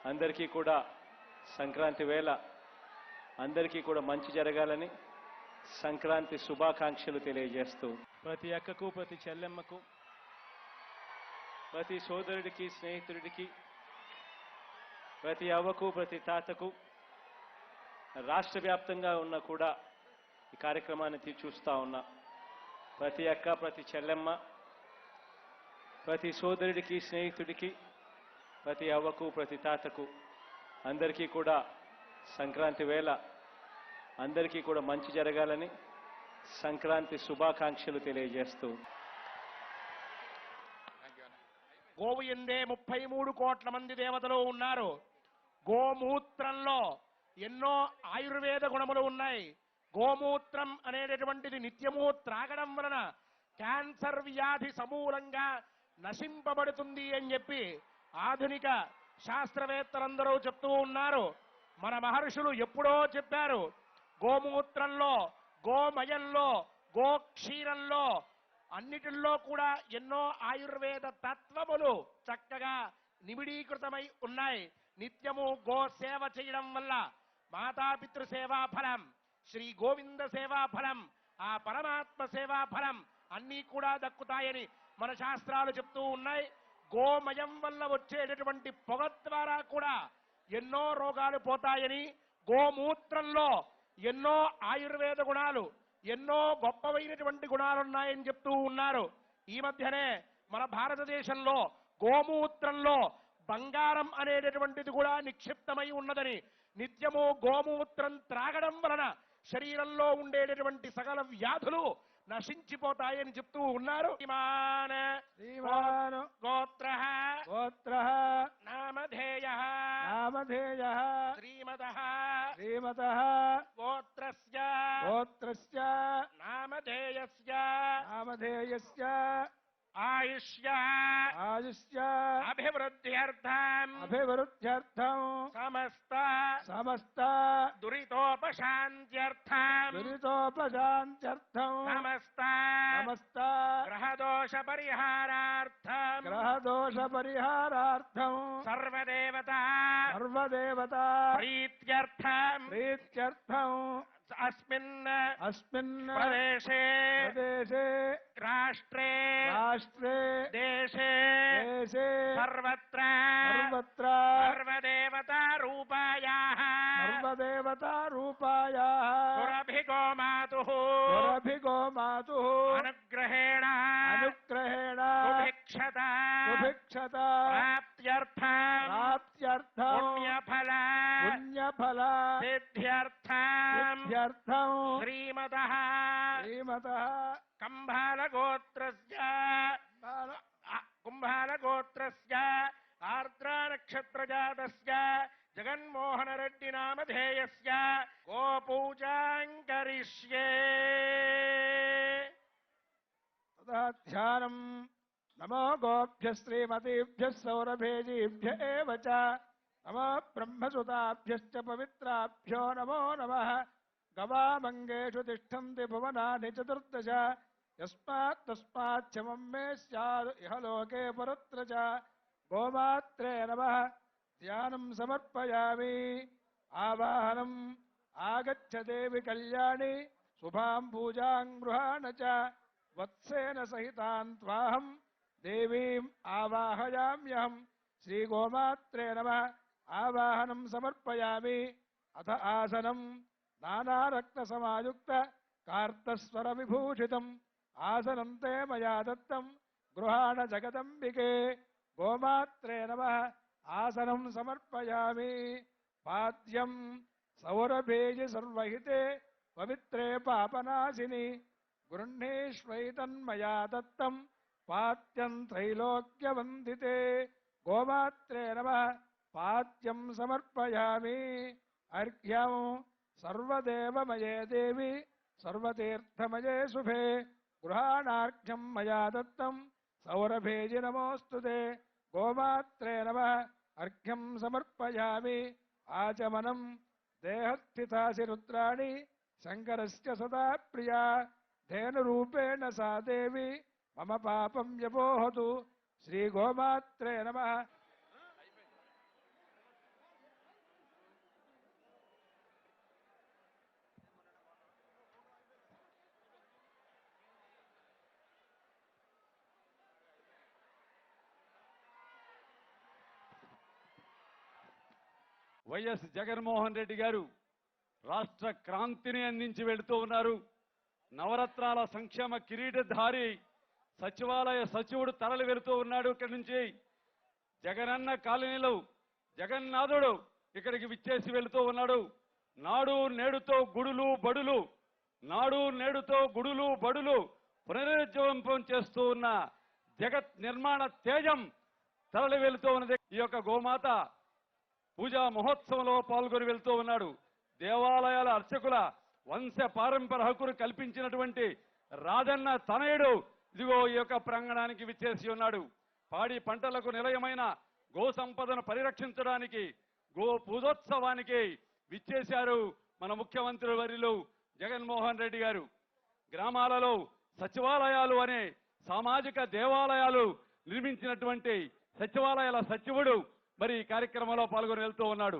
అందరికీ కూడా సంక్రాంతి వేళ అందరికీ కూడా మంచి జరగాలని సంక్రాంతి శుభాకాంక్షలు తెలియజేస్తూ ప్రతి అక్కకు, ప్రతి చెల్లెమ్మకు, ప్రతి సోదరుడికి, స్నేహితుడికి, ప్రతి అవ్వకు, ప్రతి తాతకు రాష్ట్ర వ్యాప్తంగా ఉన్న కూడా ఈ కార్యక్రమాన్ని చూస్తూ ఉన్నా ప్రతి అక్క, ప్రతి చెల్లెమ్మ, ప్రతి సోదరుడికి, స్నేహితుడికి, ప్రతి అవ్వకు, ప్రతి తాతకు అందరికీ కూడా సంక్రాంతి వేళ అందరికీ కూడా మంచి జరగాలని సంక్రాంతి శుభాకాంక్షలు తెలియజేస్తూ గోవు ఎందే 33 కోట్ల మంది దేవతలు ఉన్నారు. గోమూత్రంలో ఎన్నో ఆయుర్వేద గుణములు ఉన్నాయి. గోమూత్రం అనేటటువంటిది నిత్యము త్రాగడం వలన క్యాన్సర్ వ్యాధి సమూలంగా నశింపబడుతుంది అని చెప్పి ఆధునిక శాస్త్రవేత్తలందరూ చెప్తూ ఉన్నారు. మన మహర్షులు ఎప్పుడో చెప్పారు. గోమూత్రంలో, గోమయంలో, గోక్షీరంలో అన్నిటిల్లో కూడా ఎన్నో ఆయుర్వేద తత్వములు చక్కగా నిబిడీకృతమై ఉన్నాయి. నిత్యము గో సేవ చేయడం వల్ల మాతాపితృ సేవా ఫలం, శ్రీ గోవింద సేవా ఫలం, ఆ పరమాత్మ సేవా ఫలం అన్నీ కూడా దక్కుతాయని మన శాస్త్రాలు చెప్తూ ఉన్నాయి. గోమయం వల్ల వచ్చేటటువంటి పొగ ద్వారా కూడా ఎన్నో రోగాలు పోతాయని, గోమూత్రంలో ఎన్నో ఆయుర్వేద గుణాలు, ఎన్నో గొప్పవైనటువంటి గుణాలున్నాయని చెప్తూ ఉన్నారు. ఈ మధ్యనే మన భారతదేశంలో గోమూత్రంలో బంగారం అనేటటువంటిది కూడా నిక్షిప్తమై ఉన్నదని, నిత్యము గోమూత్రం త్రాగడం వలన శరీరంలో ఉండేటటువంటి సకల వ్యాధులు నశించిపోతాయని చెప్తూ ఉన్నారు. గోత్ర నామధేయ శ్రీమత గోత్రస్య నామధేయస్య ఆయుష్య అభివృద్ధ్యర్థం సమస్త దురితోపశాంత్యర్థం సమస్త గ్రహదోష పరిహారార్థం సర్వదేవతా ప్రీత్యర్థం అస్మిన్ ప్రదేశే రాష్ట్రే దేశే సర్వత్ర సర్వదేవతా రూపాయాః సురభిగో మాతుః అనుగ్రహేణ సుభిక్షత ప్రాప్త్యర్థం పుణ్యఫల సిద్ధ్యర్థం శ్రీమతః కుంభాలగోత్రస్య ఆర్ద్రా నక్షత్రజాతస్య జగన్మోహన రెడ్డి నామధేయస్య గోపూజాం కరిష్యే. ధ్యానం నమో గోభ్య శ్రీమతీభ్య సౌరభేజీభ్య ఏవ చ నమో బ్రహ్మసుతాభ్యశ్చ పవిత్రాభ్యో నమో నమః. గవామంగేషు తిష్టంతి భువనాని చతుర్దశ యస్మాచ్చమం మే స్యాద్ ఇహ లోకే పరత్ర చ. గోమాత్రే నమః. ధ్యానం సమర్పయామి. ఆవాహనం ఆగచ్చ దేవి కళ్యాణి శుభాం పూజాం గృహాణ చ. వత్సేన సహితాం త్వాహం దేవీం ఆవాహయామ్యహం. శ్రీ గోమాత్రే నమః. ఆవాహనం సమర్పయామి. అథ ఆసనం నానారక్త సమాయుక్త కార్తస్వర విభూషితం ఆసనం తే మయా దత్తం గృహాణ జగదంబికే. గోమాత్రే నమః. ఆసనం సమర్పయామి. పాద్యం సౌరభేజి సర్వహితే పవిత్రే పాపనాశిని గృహ్ణీష్వైతన్మయా దత్తం పాత్యం త్రైలోక్యవందితే. గోమాత్రే నమః. పాద్యం సమర్పయామి. అర్ఘ్యం సర్వదేవమయే దేవి సర్వతీర్థమయే శుభే గృహాణార్ఘ్యం మయా దత్తం సౌరభేజి నమోస్తుతే. గోమాత్రే నమః. అర్ఘ్యం సమర్పయామి. ఆచమనం దేహస్థితాసి రుద్రాణి శంకరస్య సదా ప్రియా ధేనురూపేణ సా దేవి మమ పాపం వ్యపోహతు. శ్రీ గోమాత్రే నమః. వైఎస్ జగన్మోహన్ రెడ్డి గారు రాష్ట్ర క్రాంతిని అందించి వెళుతూ ఉన్నారు. నవరత్నాల సంక్షేమ కిరీటధారి సచివాలయ సచివుడు తరలి వెళుతూ ఉన్నాడు. ఇక్కడి నుంచి జగనన్న కాలనీలో జగన్నాథుడు ఇక్కడికి విచ్చేసి వెళుతూ ఉన్నాడు. నాడు నేడుతో గుడులు బడులు, నాడు నేడుతో గుడులు బడులు పునరుజ్జీవింపం చేస్తూ ఉన్న జగత్ నిర్మాణ తేజం తరలి వెళుతూ ఉన్నది. ఈ యొక్క గోమాత పూజా మహోత్సవంలో పాల్గొని వెళ్తూ ఉన్నాడు. దేవాలయాల అర్చకుల వంశ పారంపర హక్కును కల్పించినటువంటి రాజన్న తనయుడు ఇదిగో ఈ యొక్క ప్రాంగణానికి విచ్చేసి ఉన్నాడు. పాడి పంటలకు నిలయమైన గో సంపదను పరిరక్షించడానికి గో పూజోత్సవానికి విచ్చేశారు మన ముఖ్యమంత్రి వర్యులు జగన్మోహన్ రెడ్డి గారు. గ్రామాలలో సచివాలయాలు అనే సామాజిక దేవాలయాలు నిర్మించినటువంటి సచివాలయాల సచివుడు మరి ఈ కార్యక్రమంలో పాల్గొని వెళ్తూ ఉన్నాడు.